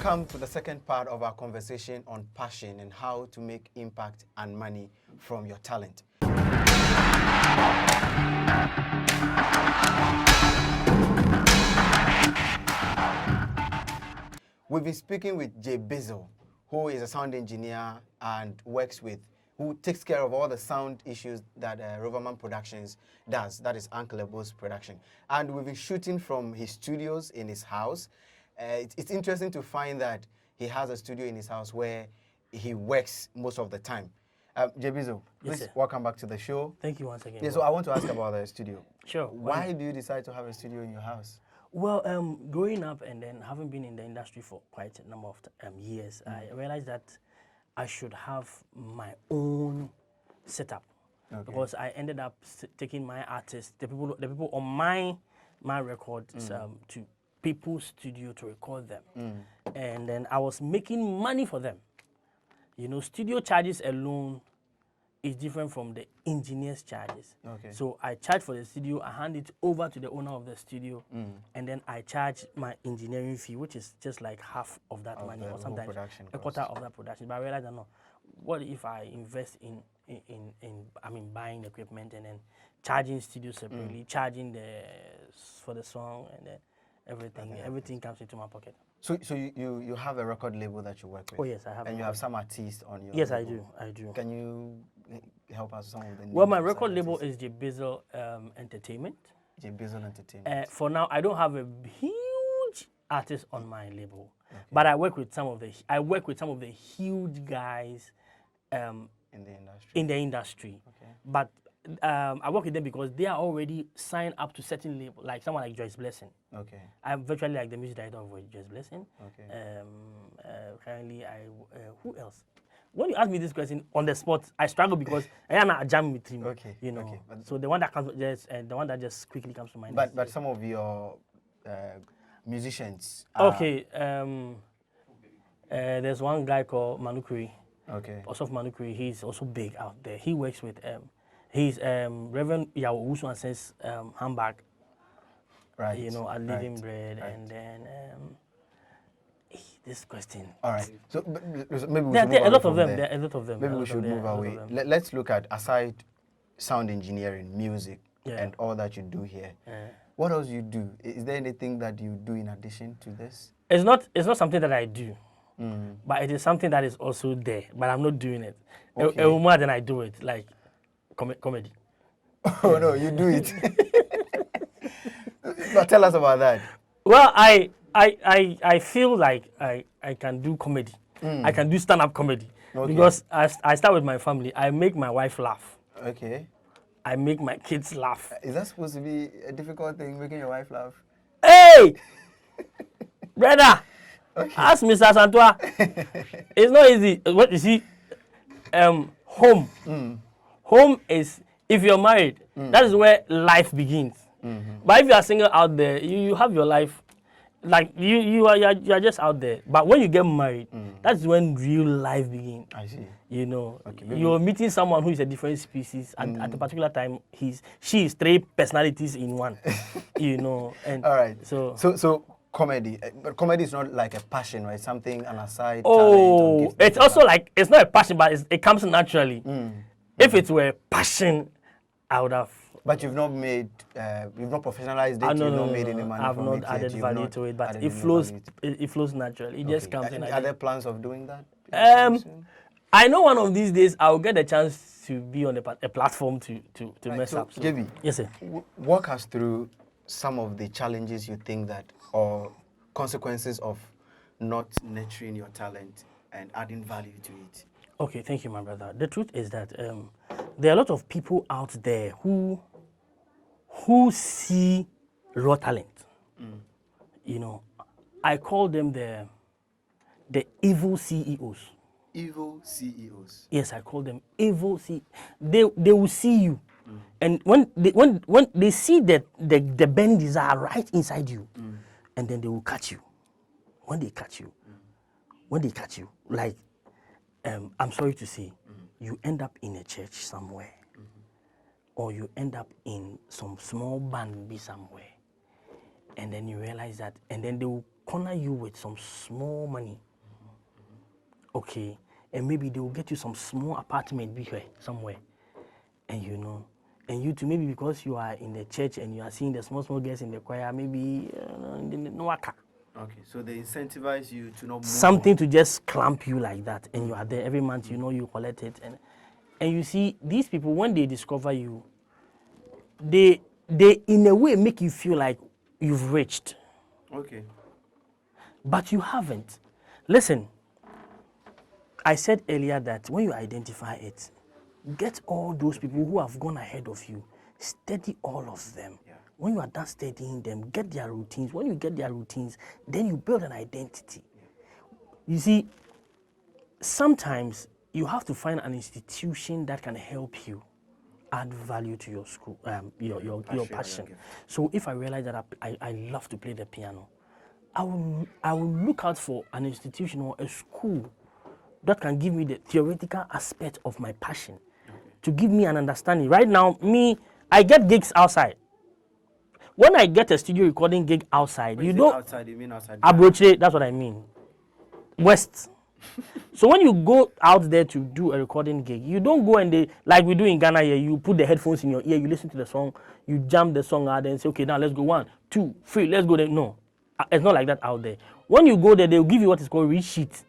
Welcome to the second part of our conversation on passion and how to make impact and money from your talent. We've been speaking with Jay Bizzle, who is a sound engineer and who takes care of all the sound issues that Roverman Productions does. That is Uncle Ebo's production. And we've been shooting from his studios in his house. It's interesting to find that he has a studio in his house where he works most of the time. Jay Bizzle, please welcome back to the show. Thank you once again. Yeah, so I want to ask about the studio. Sure. Why do you decide to have a studio in your house? Well, growing up and then having been in the industry for quite a number of years, I realized that I should have my own setup, because I ended up taking my artists, the people on my records, to people's studio to record them, and then I was making money for them. You know, studio charges alone is different from the engineer's charges. So I charge for the studio, I hand it over to the owner of the studio, and then I charge my engineering fee, which is just like half of that money, or sometimes a quarter of that production. But I realized that no, what if I invest in buying equipment and then charging studio separately, charging for the song, and then everything comes into my pocket. So you have a record label that you work with? Oh yes, I have. And you have some artists on your Yes, label. I do. Can you help us some of the names? Well, my record label is Jay Bizzle Entertainment. Jay Bizzle Entertainment. For now, I don't have a huge artist on my label, but I work with some of the huge guys in the industry. But I work with them because they are already signed up to certain labels, like someone like Joyce Blessing. I'm virtually like the music director of Joyce Blessing. Currently, who else? When you ask me this question on the spot, I struggle because I am a jam with him. You know. So the one that just quickly comes to mind. But some of your musicians. There's one guy called Manukuri. Also Manukuri, he's also big out there. He works with he's Reverend Yao Usu and says handbag. Right. You know, a living bread, and then this question. All right. So maybe we there should are a lot of them. There are a lot of them. Maybe we should move away. Let's look at, aside sound engineering, music, and all that you do here. What else you do? Is there anything that you do in addition to this? It's not something that I do, but it is something that is also there. But I'm not doing it. More than I do it, like comedy. Oh no, you do it. But tell us about that. Well, I feel like I can do comedy. I can do stand-up comedy because I start with my family. I make my wife laugh. I make my kids laugh. Is that supposed to be a difficult thing, making your wife laugh? Hey, brother, ask Mr. Santua. It's not easy. What you see, home is, if you're married, that is where life begins. But if you are single out there, you have your life, like you are just out there. But when you get married, that's when real life begins. I see. You know, you're meeting someone who is a different species, and at a particular time, she is 3 personalities in one. You know, and all right. So comedy, but comedy is not like a passion, right? Something an aside. Oh, it's also like, it's not a passion, but it comes naturally. If it were a passion, I would have. But you've not made, you've not professionalized it. You've not made any money I've from not it added yet. value to it, but it flows. It flows naturally. It just comes in. Are there plans of doing that? I know one of these days I'll get a chance to be on a platform to mess up. So. JB, yes, sir. Walk us through some of the challenges you think that, or consequences of not nurturing your talent and adding value to it. Okay, thank you, my brother. The truth is that there are a lot of people out there who see raw talent. You know, I call them the evil CEOs. Evil CEOs. Yes, I call them evil CEOs. They will see you, and when they see that the burning desire right inside you, and then they will catch you. When they catch you, like, I'm sorry to say, you end up in a church somewhere, or you end up in some small band somewhere, and then you realize that, and then they will corner you with some small money, okay, and maybe they will get you some small apartment somewhere, and you know, and you too, maybe because you are in the church and you are seeing the small girls in the choir, maybe no waka. Okay, so they incentivize you to not move Something on. to just clamp you like that, and you are there every month. You know, you collect it, and you see these people when they discover you, they in a way make you feel like you've reached, Okay. but you haven't. Listen, I said earlier that when you identify it, get all those people who have gone ahead of you, study all of them. Yeah. When you are done studying them, get their routines. When you get their routines, then you build an identity. You see, sometimes you have to find an institution that can help you add value to your school, your passion. So if I realize that I love to play the piano, I will look out for an institution or a school that can give me the theoretical aspect of my passion, to give me an understanding. Right now, I get gigs outside. When I get a studio recording gig outside, When you say don't outside, you mean outside? Abroche, that's what I mean. West. So when you go out there to do a recording gig, you don't go and like we do in Ghana here, you put the headphones in your ear, you listen to the song, you jam the song out and say, okay, now let's go 1, 2, 3, let's go there. No, it's not like that out there. When you go there, they'll give you what is called read sheet.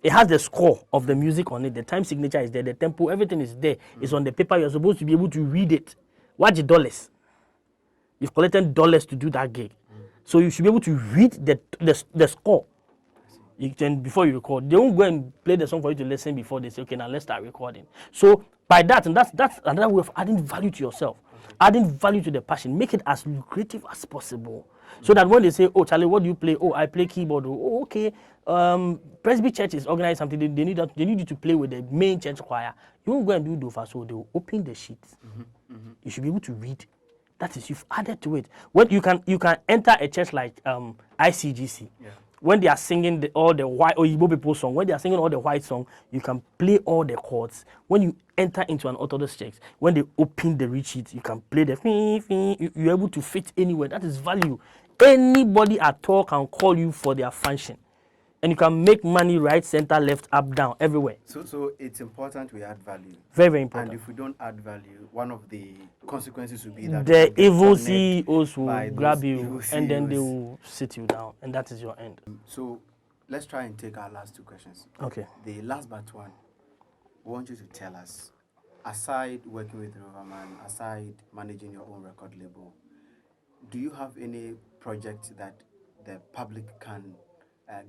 It has the score of the music on it, the time signature is there, the tempo, everything is there. It's on the paper, you're supposed to be able to read it. Watch the dollars. You've collected dollars to do that gig. So you should be able to read the score. You can, before you record, they won't go and play the song for you to listen before they say, okay, now let's start recording. So by that, and that's another way of adding value to yourself, adding value to the passion, make it as lucrative as possible. So that when they say, oh, Charlie, what do you play? Oh, I play keyboard. Oh, okay. Presby Church is organized something. They need you to play with the main church choir. You won't go and do dofa, so they will open the sheets. You should be able to read. That is, you've added to it. When you can enter a church like ICGC. Yeah. When they are singing all the white Igbo people song, when they are singing all the white song, you can play all the chords. When you enter into an Orthodox church, when they open the read sheet, you can play the you're able to fit anywhere. That is value. Anybody at all can call you for their function. And you can make money right, center, left, up, down, everywhere. So it's important we add value. Very, very important. And if we don't add value, one of the consequences will be that the evil CEOs will grab you and then they CEOs. will sit you down, and that is your end. So let's try and take our last 2 questions. Okay. The last but one, we want you to tell us, aside working with Roverman, aside managing your own record label, do you have any project that the public can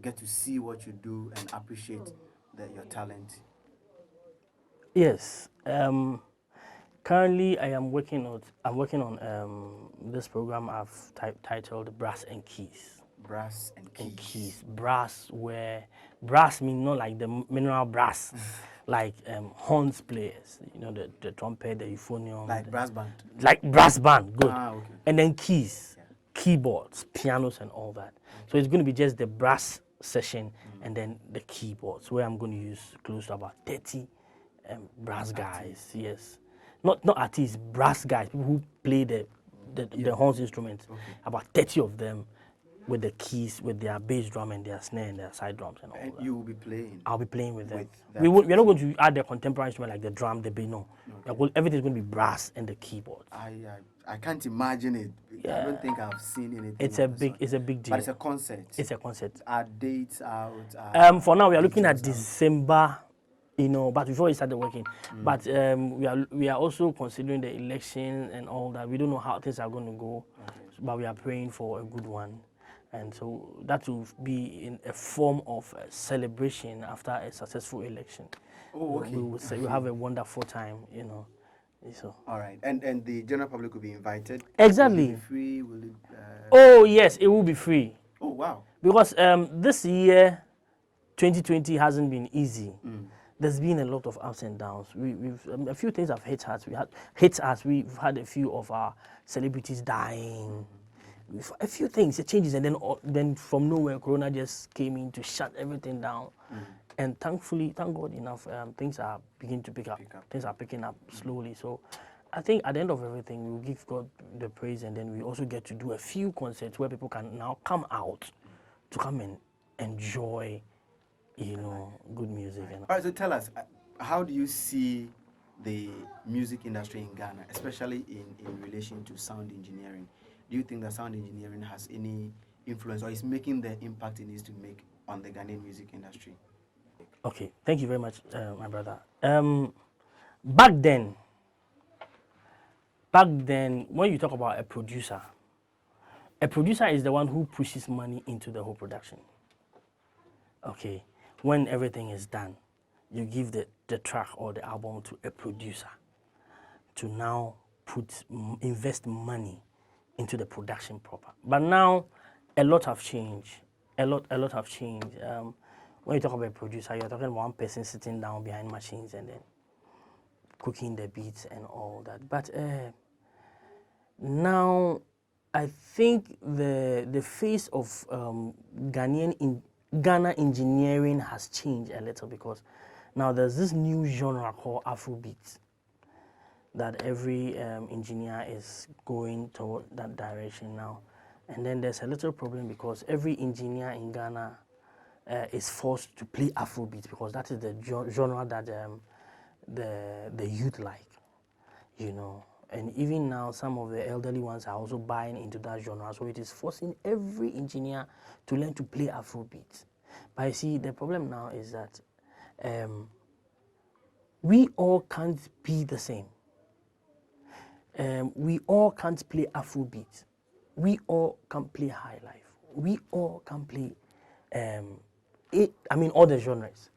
get to see what you do and appreciate your talent? Yes. Currently, I'm working on this program I've titled Brass and Keys. Brass and keys. Brass, where brass means not like the mineral brass, like horns players. You know, the trumpet, the euphonium. Like brass band. Like brass band, good. Okay. And then keys, keyboards, pianos, and all that. So it's going to be just the brass session and then the keyboards, where I'm going to use close to about 30 brass guys. Yes, not artists, brass guys, people who play the horns instruments. Okay. About 30 of them with the keys, with their bass drum and their snare and their side drums and all that. You will be playing? I'll be playing with them. We're not going to add the contemporary instrument like the drum, the bass, no. Okay. Everything's going to be brass and the keyboard. I can't imagine it. Yeah. I don't think I've seen anything. It's a big deal. But it's a concert. It's a concert. Are dates out? For now, we are looking at December, but before we started working. But we are also considering the election and all that. We don't know how things are going to go, but we are praying for a good one. And so that will be in a form of a celebration after a successful election. Oh, okay. We'll have a wonderful time, So. All right, and the general public will be invited. Exactly. Will it be free? Will it? Oh yes, it will be free. Oh wow. Because this year, 2020 hasn't been easy. There's been a lot of ups and downs. We've a few things have hit us. We've had a few of our celebrities dying. A few things, changes, and then from nowhere, Corona just came in to shut everything down. And thankfully, thank God enough, things are beginning to pick up. Things are picking up slowly. So I think at the end of everything, we will give God the praise, and then we also get to do a few concerts where people can now come out to come and enjoy, good music. And All right, so tell us, how do you see the music industry in Ghana, especially in relation to sound engineering? Do you think that sound engineering has any influence or is making the impact it needs to make on the Ghanaian music industry? Okay, thank you very much, my brother. Back then, when you talk about a producer is the one who pushes money into the whole production. Okay, when everything is done, you give the track or the album to a producer to now invest money into the production proper. But now, a lot have changed. A lot have changed. When you talk about a producer, you're talking about one person sitting down behind machines and then cooking the beats and all that. But now, I think the face of Ghana engineering has changed a little, because now there's this new genre called Afrobeat that every engineer is going toward that direction now. And then there's a little problem because every engineer in Ghana is forced to play Afrobeat, because that is the genre that the youth like, And even now, some of the elderly ones are also buying into that genre. So it is forcing every engineer to learn to play Afrobeat. But you see, the problem now is that we all can't be the same. We all can't play Afrobeat. We all can't play high life. We all can play, all the genres.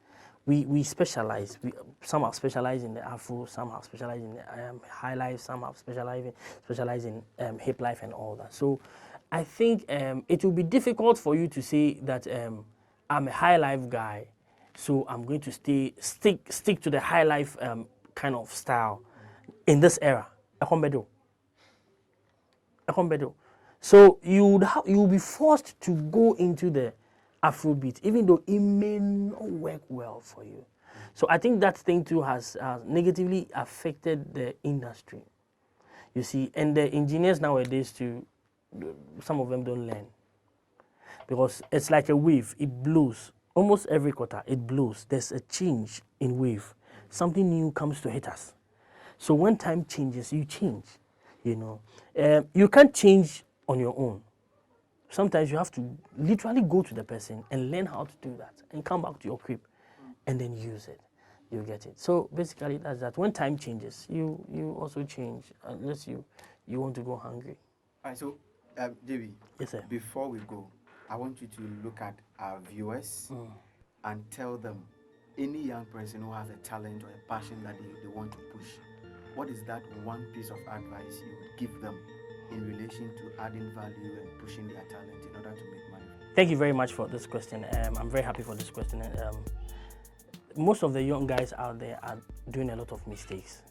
We specialize. Some are specialized in the Afro, some are specialized in the high life, some are specialized in hip life and all that. So I think it will be difficult for you to say that I'm a high life guy, so I'm going to stick to the high life kind of style in this era. So you will be forced to go into the Afrobeat, even though it may not work well for you. So I think that thing too has negatively affected the industry. You see, and the engineers nowadays too, some of them don't learn. Because it's like a wave, it blows. Almost every quarter, it blows. There's a change in wave. Something new comes to hit us. So when time changes, you change, You can't change on your own. Sometimes you have to literally go to the person and learn how to do that and come back to your crib and then use it. You get it. So basically that's that. When time changes, you also change, unless you want to go hungry. All right, so JB, yes, sir. Before we go, I want you to look at our viewers and tell them, any young person who has a talent or a passion that they want to push, what is that one piece of advice you would give them in relation to adding value and pushing their talent in order to make money? Thank you very much for this question. I'm very happy for this question. Most of the young guys out there are doing a lot of mistakes.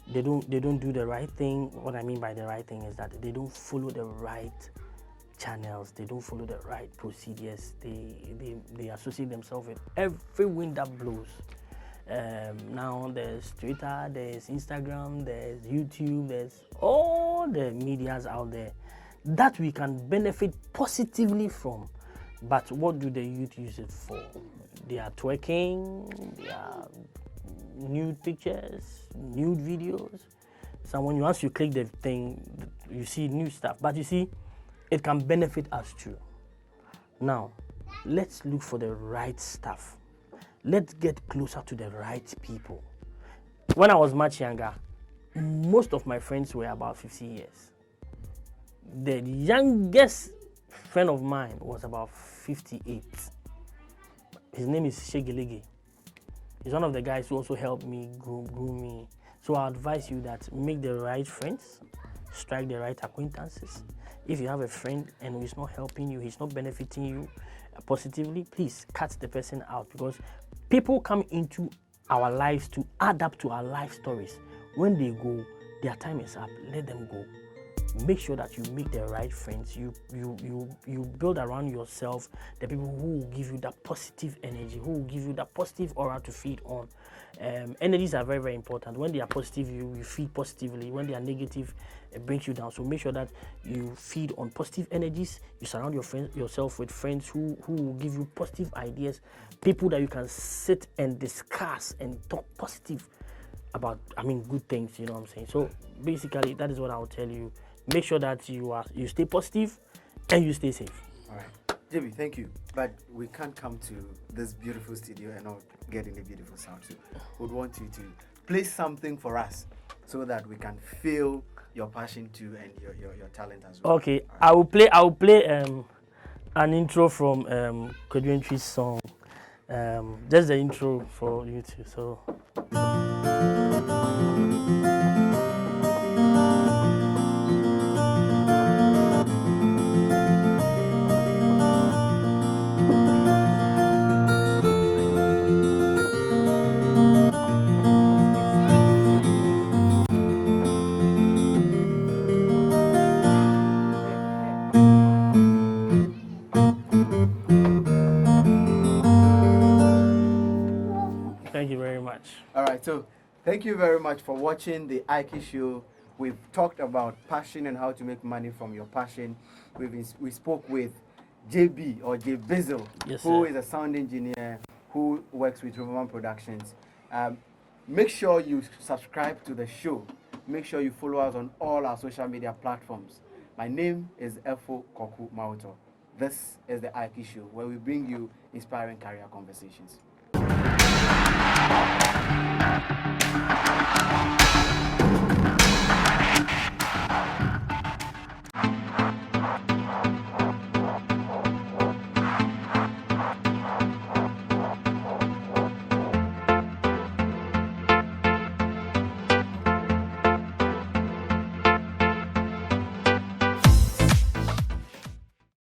They don't do the right thing. What I mean by the right thing is that they don't follow the right channels. They don't follow the right procedures. They associate themselves with every wind that blows. Now there's Twitter, there's Instagram, there's YouTube, there's all the medias out there that we can benefit positively from. But what do the youth use it for? They are twerking, they are nude pictures, nude videos. So once you click the thing, you see new stuff. But you see, it can benefit us too. Now, let's look for the right stuff. Let's get closer to the right people. When I was much younger, most of my friends were about 50 years. The youngest friend of mine was about 58. His name is Shegelege. He's one of the guys who also helped me groom me. So I advise you that make the right friends, strike the right acquaintances. If you have a friend and he's not helping you, he's not benefiting you positively, please cut the person out, because people come into our lives to add up to our life stories. When they go, their time is up. Let them go. make sure that you make the right friends. You build around yourself the people who will give you that positive energy, who will give you that positive aura to feed on. Energies are very, very important. When they are positive, you feed positively. When they are negative, it brings you down. So make sure that you feed on positive energies. You surround yourself with friends who will give you positive ideas, people that you can sit and discuss and talk positive about, good things, you know what I'm saying? So basically, that is what I'll tell you. Make sure that you stay positive and you stay safe. All right. JB, thank you. But we can't come to this beautiful studio and not get any beautiful sound. So we'd want you to play something for us so that we can feel your passion too and your talent as well. Okay, right. I will play an intro from Kodwentry's song. Just the intro for you too. So thank you very much. All right, so thank you very much for watching the Aiki Show. We've talked about passion and how to make money from your passion. We spoke with JB or J Bizzle, yes, who sir. is a sound engineer who works with Riverman Productions. Make sure you subscribe to the show. Make sure you follow us on all our social media platforms. My name is Efo Koku Mauto. This is the Aiki Show, where we bring you inspiring career conversations.